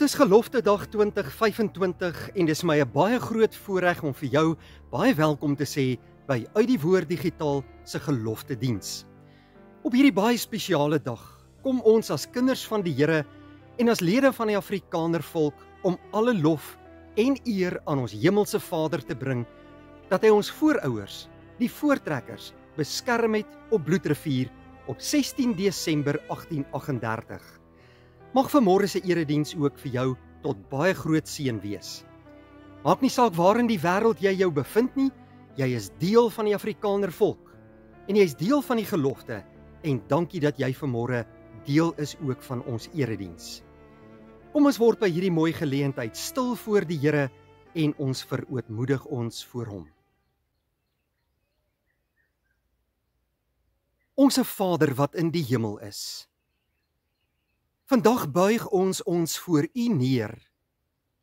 Dit is Geloftedag 2025 en dis my 'n baie groot voorreg om vir jou baie welkom te sê by Uit die Woord Digitaal se geloftediens. Op hierdie baie spesiale dag kom ons as kinders van die Here en as lede van die Afrikaner volk om alle lof en eer aan ons hemelse Vader te bring dat hy ons voorouers, die voortrekkers, beskerm het op Bloedrivier op 16 Desember 1838. Mag vanmôre se erediens ook vir jou tot baie groot seën wees. Maak nie saak waar in die wêreld jy jou bevind nie, jy is deel van die Afrikaner volk en jy is deel van die gelofte en dankie dat jy vanmôre deel is ook van ons erediens. Kom ons word by hierdie mooi geleentheid stil voor die Here en ons verootmoedig ons voor hom. Onse Vader wat in die hemel is, vandag buig ons voor U neer,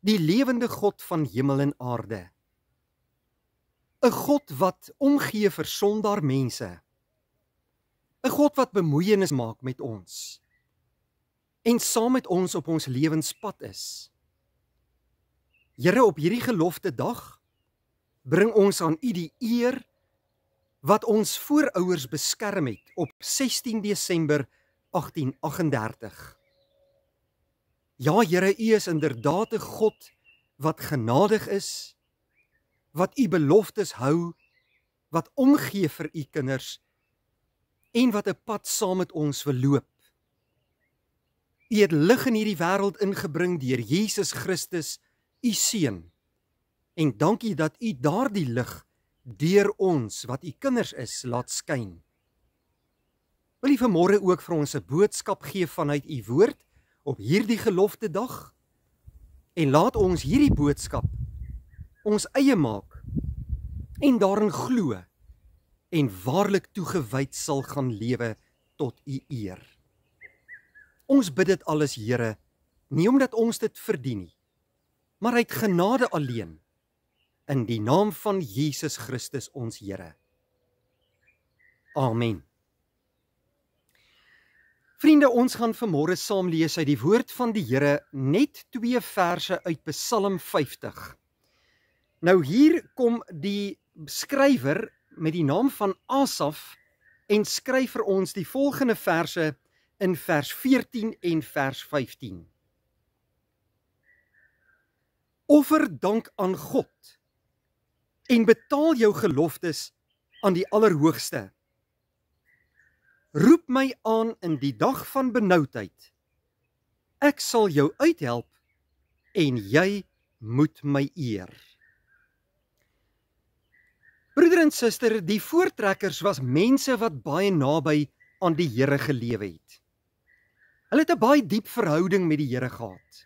die lewende God van hemel en aarde. 'n God wat omgee vir sondaar mense. 'n God wat bemoeienis maak met ons en saam met ons op ons lewenspad is. Here, op hierdie gelofte dag bring ons aan U die eer wat ons voorouers beskerm het op 16 Desember 1838. Ja, Here, U is inderdaad 'n God wat genadig is, wat U beloftes hou, wat omgee vir U kinders en wat 'n pad saam met ons wil loop. U het lig in hierdie wêreld ingebring deur Jesus Christus, U seun. En dankie dat U daardie lig deur ons, wat U kinders is, laat skyn. Wil U vanmôre ook vir ons 'n boodskap gee vanuit U woord op hierdie gelofte dag? En laat ons hierdie boodskap ons eie maak en daarin glo en waarlik toegewyd sal gaan lewe tot U eer. Ons bid dit alles, Here, nie omdat ons dit verdien nie, maar uit genade alleen, in die naam van Jesus Christus ons Here. Amen. Vriende, ons gaan vanmôre saam lees uit die woord van die Here, net 2 verse uit Psalm 50. Nou hier kom die skrywer met die naam van Asaf en skryf vir ons die volgende verse in vers 14 en vers 15. Offer dank aan God en betaal jou geloftes aan die Allerhoogste. Roep my aan in die dag van benoudheid. Ek sal jou uithelp en jy moet my eer. Broeder en suster, die voortrekkers was mense wat baie naby aan die Here gelewe het. Hulle het 'n baie diep verhouding met die Here gehad.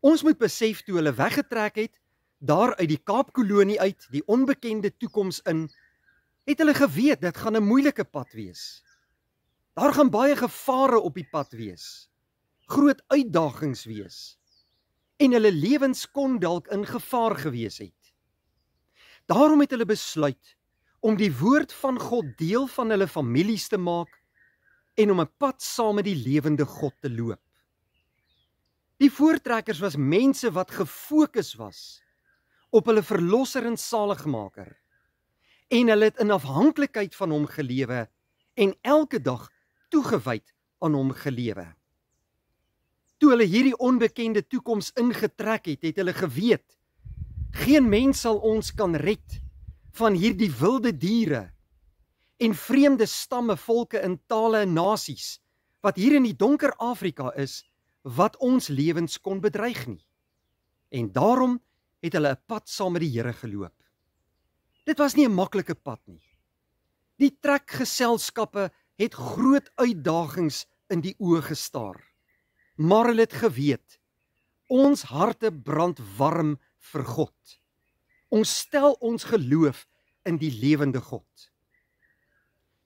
Ons moet besef toe hulle weggetrek het, daar uit die Kaapkolonie uit, die onbekende toekoms in, het hulle geweet, dit gaan 'n moeilike pad wees. Daar gaan baie gevare op die pad wees, groot uitdagings wees, en hulle lewens kon dalk in gevaar gewees het. Daarom het hulle besluit om die woord van God deel van hulle families te maak en om 'n pad saam met die lewende God te loop. Die voortrekkers was mense wat gefokus was op hulle verlosser en saligmaker, en hulle het in afhanklikheid van hom gelewe en elke dag toegewyd aan hom gelewe. Toe hulle hierdie onbekende toekoms ingetrek het, het hulle geweet, geen mens sal ons kan red van hierdie wilde diere en vreemde stamme, volke en tale en nasies, wat hier in die donker Afrika is, wat ons lewens kon bedreig nie. En daarom het hulle 'n pad saam met die Here geloop. Dit was nie 'n maklike pad nie. Die trekgeselskappe het groot uitdagings in die oë gestaar. Maar hulle het geweet, ons harte brand warm vir God. Ons stel ons geloof in die lewende God.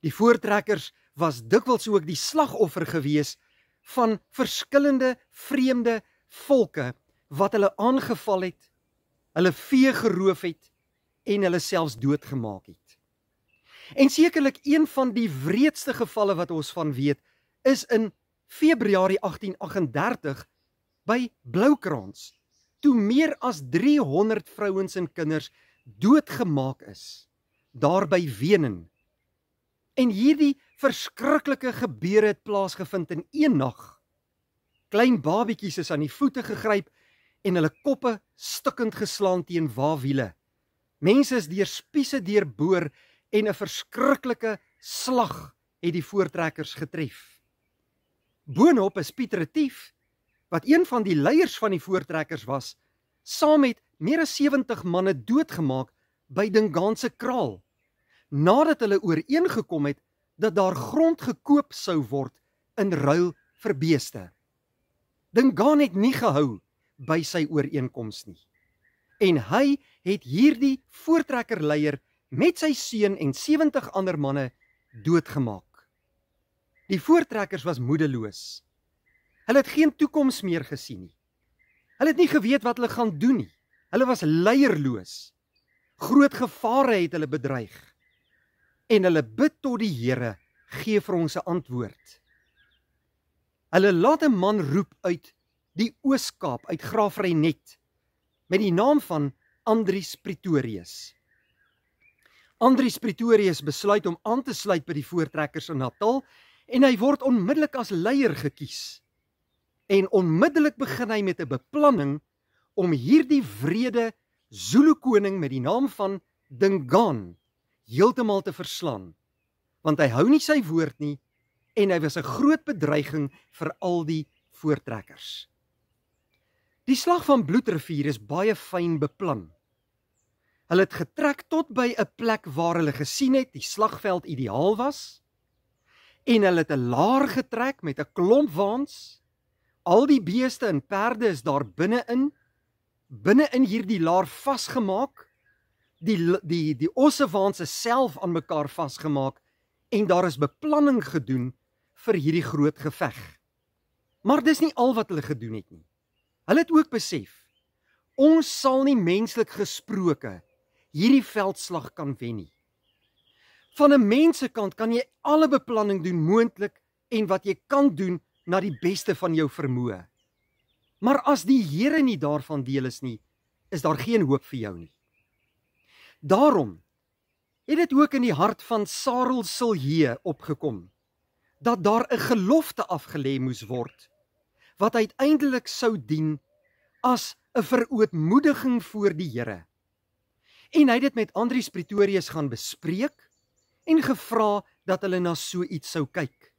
Die voortrekkers was dikwels ook die slagoffer gewees van verskillende vreemde volke wat hulle aangeval het, hulle vee geroof het en hulle selfs doodgemaak het. En sekerlik een van die wreedste gevalle wat ons van weet, is in Februarie 1838 by Bloukrans, toe meer as 300 vrouens en kinders doodgemaak is, daar by Wenen. En hierdie verskriklike gebeure het plaasgevind in een nag. Klein babietjies is aan die voete gegryp en hulle koppe stikkend geslaan teen waawiele. Mense is deur spiese deurboor en 'n verskriklike slag het die voortrekkers getref. Boonop is Piet Retief, wat een van die leiers van die voortrekkers was, saam met meer as 70 manne doodgemaak by Dingaan se kraal, nadat hulle ooreengekom het dat daar grond gekoop sou word in ruil vir beeste. Dingaan het nie gehou by sy ooreenkoms nie, en hy het hierdie voortrekkerleier met sy seun en 70 ander manne doodgemaak. Die voortrekkers was moedeloos. Hulle het geen toekoms meer gesien nie. Hulle het nie geweet wat hulle gaan doen nie. Hulle was leierloos. Groot gevare het hulle bedreig. En hulle bid tot die Here, gee vir ons 'n antwoord. Hulle laat 'n man roep uit die Oos-Kaap, uit Graafrenet, met die naam van Andries Pretorius. Andries Pretorius besluit om aan te sluit by die voortrekkers in Natal, en hy word onmiddellik as leier gekies. En onmiddellik begin hy met 'n beplanning om hierdie wrede Zulu koning met die naam van Dingaan heeltemal te verslaan, want hy hou nie sy woord nie, en hy was 'n groot bedreiging vir al die voortrekkers. Die slag van Bloedrivier is baie fyn beplan. Hulle het getrek tot by 'n plek waar hulle gesien het die slagveld ideaal was, en hulle het 'n laar getrek met 'n klomp waans. Al die beeste en perde is daar binne in hierdie laar vasgemaak. Die ossewaans is self aan mekaar vasgemaak, en daar is beplanning gedoen vir hierdie groot geveg. Maar dis nie al wat hulle gedoen het nie. Hulle het ook besef, ons sal nie menslik gesproke hierdie veldslag kan wen nie. Van 'n mensekant kan jy alle beplanning doen moontlik en wat jy kan doen na die beste van jou vermoë. Maar as die Here nie daarvan deel is nie, is daar geen hoop vir jou nie. Daarom het dit ook in die hart van Sarel Silje opgekom, dat daar 'n gelofte afgelê moes word, wat uiteindelik sou dien as 'n verootmoediging voor die Here. En hy het dit met Andries Pretorius gaan bespreek, en gevra dat hulle na so iets sou kyk.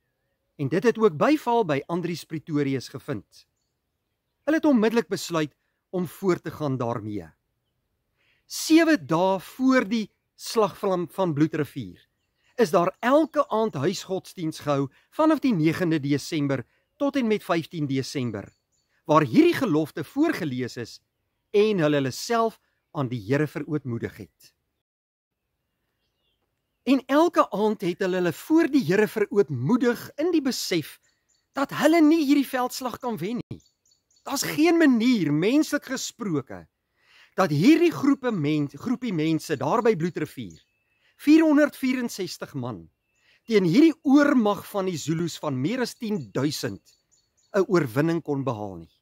En dit het ook byval by Andries Pretorius gevind. Hulle het onmiddellik besluit om voort te gaan daarmee. 7 dae voor die slag van Bloedrivier is daar elke aand huisgodsdiens gehou vanaf die 9de Desember tot en met 15 Desember, waar hierdie gelofte voorgelees is en hulle self aan die Here verootmoedig het. En elke aand het hulle voor die Here verootmoedig in die besef dat hulle nie hierdie veldslag kan wen nie. Daar's geen manier, menslik gesproke, dat hierdie groepie mense daar by Bloedrivier, 464 man, teen hierdie oormag van die Zulus van meer as 10.000, 'n oorwinning kon behaal nie.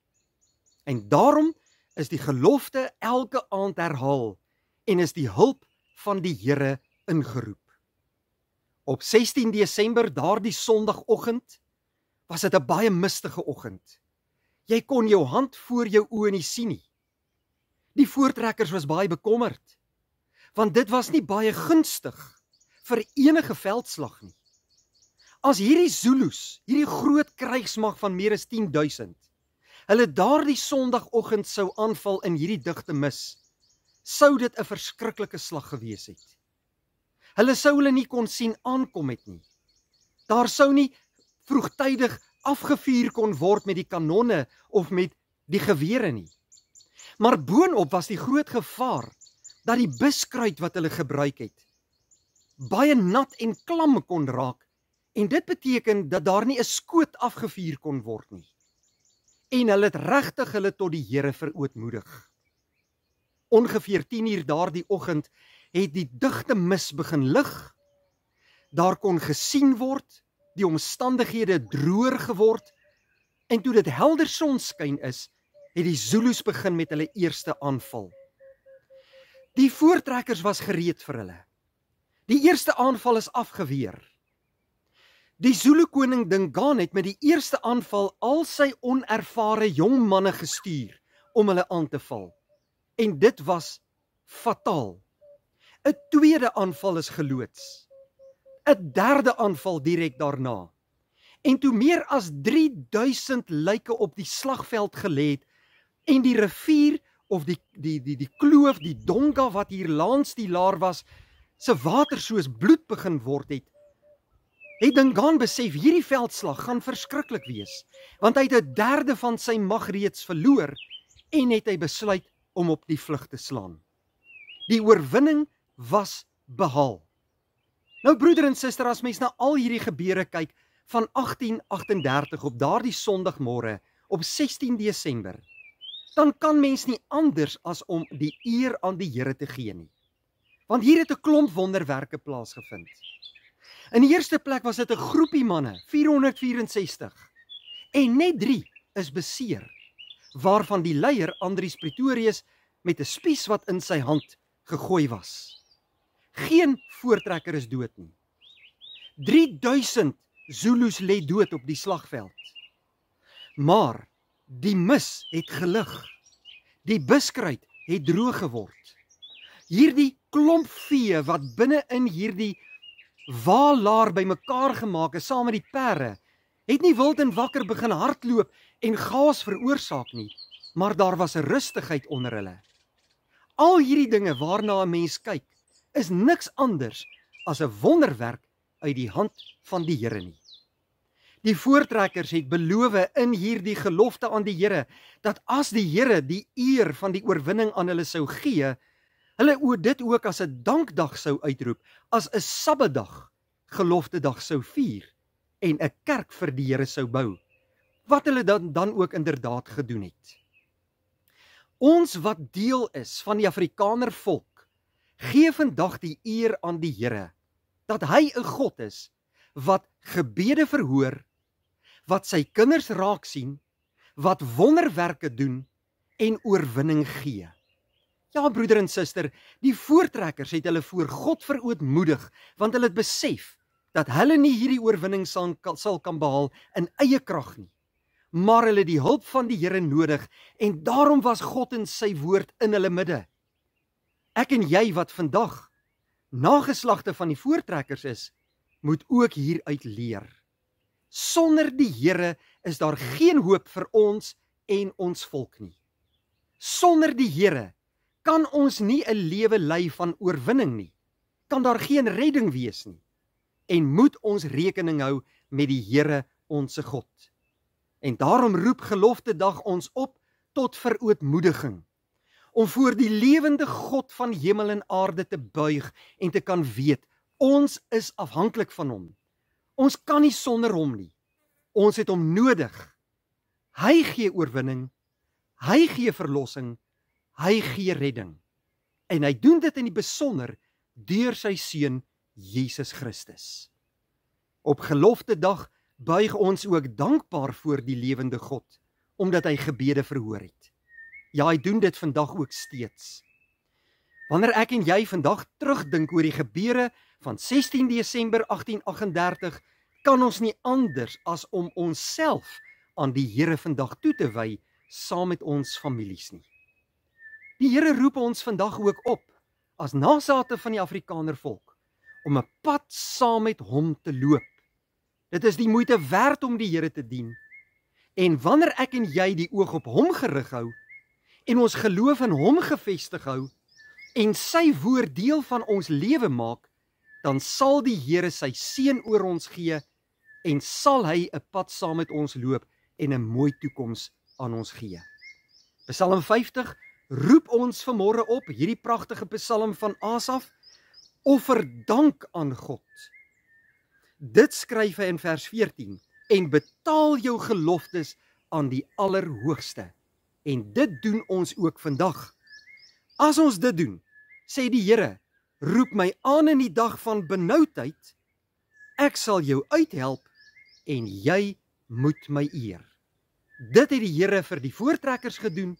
En daarom is die gelofte elke aand herhaal en is die hulp van die Here ingeroep. Op 16 Desember, daardie Sondagoggend, was dit 'n baie mistige oggend. Jy kon jou hand voor jou oë nie sien nie. Die voortrekkers was baie bekommerd, want dit was nie baie gunstig vir enige veldslag nie. As hierdie Zulus, hierdie groot krygsmag van meer as 10.000, hulle daardie Sondagoggend sou aanval in hierdie digte mis, sou dit 'n verskriklike slag gewees het. Hulle sou hulle nie kon sien aankom het nie. Daar sou nie vroegtydig afgevuur kon word met die kanonne of met die gewere nie. Maar boonop was die groot gevaar dat die buskruit wat hulle gebruik het, baie nat en klam kon raak, en dit beteken dat daar nie 'n skoot afgevuur kon word nie. En hulle het regtig hulle tot die Here verootmoedig. Ongeveer 10 uur daardie oggend het die digte mis begin lig. Daar kon gesien word, die omstandighede droër geword, en toe dit helder sonskyn is, het die Zulus begin met hulle eerste aanval. Die voortrekkers was gereed vir hulle. Die eerste aanval is afgeweer. Die Zulu koning Dingaan het met die eerste aanval al sy onervare jong manne gestuur om hulle aan te val. En dit was fataal. 'n tweede aanval is geloods. 'n derde aanval direk daarna. En toe meer as 3000 lyke op die slagveld gelê het en die rivier of die kloof, die Donga wat hier langs die laar was, se water soos bloed begin word het Dingaan besef hierdie veldslag gaan verskriklik wees, want hy het 'n derde van sy mag reeds verloor en het hy besluit om op die vlug te slaan. Die oorwinning was behaal. Nou broeder en suster, as mens na al hierdie gebeure kyk van 1838 op daardie Sondagmôre op 16 Desember, dan kan mens nie anders as om die eer aan die Here te gee nie. Want hier het 'n klomp wonderwerke plaasgevind. In die eerste plek was dit 'n groepie manne, 464, en net 3 is beseer, waarvan die leier Andries Pretorius met 'n spies wat in sy hand gegooi was. Geen voortrekker is dood nie. 3000 Zulus lê dood op die slagveld. Maar die mis het gelig. Die buskruit het droog geword. Hierdie klomp vee wat binne in hierdie waalaar bymekaar gemaak is saam met die perde, het nie wild en wakker begin hardloop en chaos veroorsaak nie, maar daar was 'n rustigheid onder hulle. Al hierdie dinge waarna 'n mens kyk, is niks anders as 'n wonderwerk uit die hand van die Here nie. Die voortrekkers het beloof in hierdie gelofte aan die Here, dat as die Here die eer van die oorwinning aan hulle sou gee, hulle dit ook as 'n dankdag sou uitroep, as 'n Sabbatdag, geloftedag sou vier, en 'n kerk vir die Here sou bou, wat hulle dan ook inderdaad gedoen het. Ons wat deel is van die Afrikaner volk, gee vandag die eer aan die Here, dat hy 'n God is, wat gebede verhoor, wat sy kinders raak sien, wat wonderwerke doen, en oorwinning gee. Ja, broeder en suster, die voortrekkers het hulle voor God verootmoedig, want hulle het besef, dat hulle nie hierdie oorwinning sal kan behaal in eie krag nie, maar hulle die hulp van die Here nodig, en daarom was God in sy woord in hulle midde. Ek en jy wat vandag nageslagte van die voortrekkers is, moet ook hieruit leer. Sonder die Here is daar geen hoop vir ons en ons volk nie. Sonder die Here kan ons nie 'n lewe lei van oorwinning nie, kan daar geen redding wees nie, en moet ons rekening hou met die Here onse God. En daarom roep geloftedag ons op tot verootmoediging, om voor die lewende God van hemel en aarde te buig en te kan weet, ons is afhanklik van hom. Ons kan nie sonder hom nie. Ons het hom nodig. Hy gee oorwinning, hy gee verlossing, hy gee redding. En hy doen dit in die besonder deur sy seun Jesus Christus. Op geloftedag buig ons ook dankbaar voor die lewende God, omdat hy gebede verhoor het. Ja, hy doen dit vandag ook steeds. Wanneer ek en jy vandag terugdink oor die gebeure van 16 Desember 1838, kan ons nie anders as om onsself aan die Here vandag toe te wy, saam met ons families nie. Die Here roep ons vandag ook op, as nasate van die Afrikaner volk, om 'n pad saam met hom te loop. Dit is die moeite werd om die Here te dien. En wanneer ek en jy die oog op hom gerig hou, en ons geloof in hom gefestig hou, en sy woord deel van ons lewe maak, dan sal die Here sy seën oor ons gee, en sal hy 'n pad saam met ons loop, en 'n mooi toekoms aan ons gee. Psalm 50 roep ons vanmôre op, hierdie pragtige psalm van Asaf, offer dank aan God. Dit skryf hy in vers 14, en betaal jou geloftes aan die Allerhoogste. En dit doen ons ook vandag. As ons dit doen, sê die Here, roep my aan in die dag van benoudheid, ek sal jou uithelp, en jy moet my eer. Dit het die Here vir die voortrekkers gedoen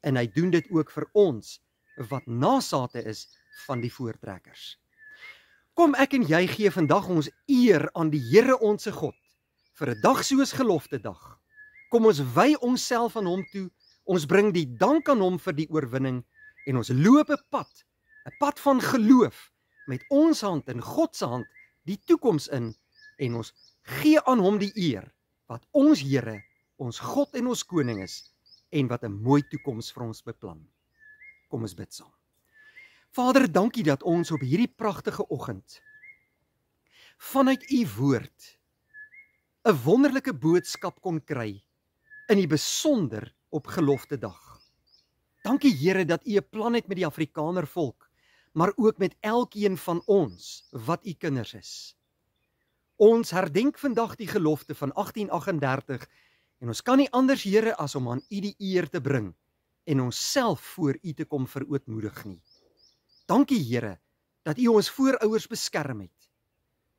en hy doen dit ook vir ons wat nasate is van die voortrekkers. Kom ek en jy gee vandag ons eer aan die Here onse God vir 'n dag soos Geloftedag. Kom ons wy onsself aan hom toe, ons bring die dank aan hom vir die oorwinning en ons loop 'n pad van geloof met ons hand in God se hand die toekoms in en ons gee aan hom die eer wat ons Here, ons God en ons koning is en wat 'n mooi toekoms vir ons beplan. Kom ons bid saam. Vader, dankie dat ons op hierdie pragtige oggend vanuit u woord 'n wonderlike boodskap kon kry, in die besonder op Geloftedag. Dankie Here dat u 'n plan het met die Afrikaner volk, maar ook met elkeen van ons wat u kinders is. Ons herdenk vandag die gelofte van 1838 en ons kan nie anders Here as om aan u die eer te bring en onsself voor u te kom verootmoedig nie. Dankie Here dat u ons voorouers beskerm het,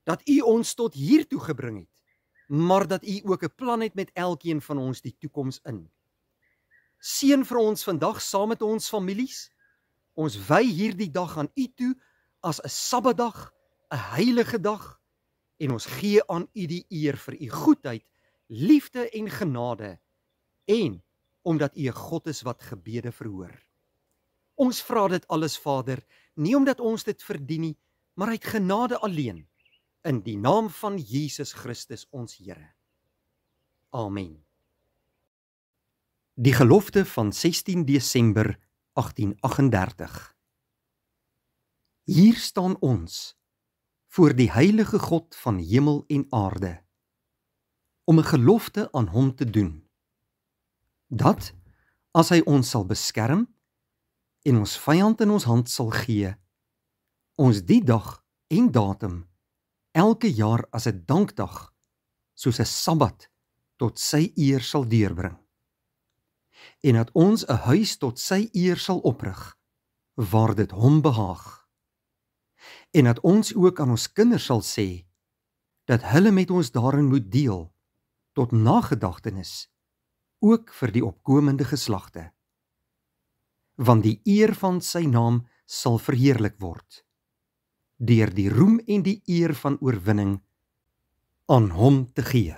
dat u ons tot hiertoe gebring het, maar dat u ook 'n plan het met elkeen van ons die toekoms in. Seën vir ons vandag saam met ons families. Ons wy hierdie dag aan u toe as 'n Sabbatdag, 'n heilige dag, en ons gee aan u die eer vir u goedheid, liefde en genade, en omdat u 'n God is wat gebede verhoor. Ons vra dit alles, Vader, nie omdat ons dit verdien nie, maar uit genade alleen, in die naam van Jesus Christus ons Here. Amen. Die gelofte van 16 Desember 1838. Hier staan ons, voor die heilige God van hemel en aarde, om 'n gelofte aan hom te doen, dat, as hy ons sal beskerm, en ons vyand in ons hand sal gee, ons die dag en datum, elke jaar as 'n dankdag, soos 'n Sabbat, tot sy eer sal deurbring. En dat ons 'n huis tot sy eer sal oprig, waar dit hom behaag. En dat ons ook aan ons kinders sal sê, dat hulle met ons daarin moet deel, tot nagedagtenis, ook vir die opkomende geslagte. Want die eer van sy naam sal verheerlik word, deur die roem en die eer van oorwinning aan hom te gee.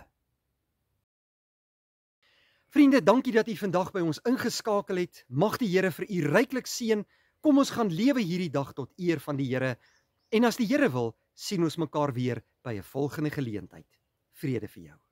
Vriende, dankie dat u vandag by ons ingeskakel het. Mag die Here vir u ryklik seën. Kom ons gaan lewe hierdie dag tot eer van die Here. En as die Here wil, sien ons mekaar weer by 'n volgende geleentheid. Vrede vir jou.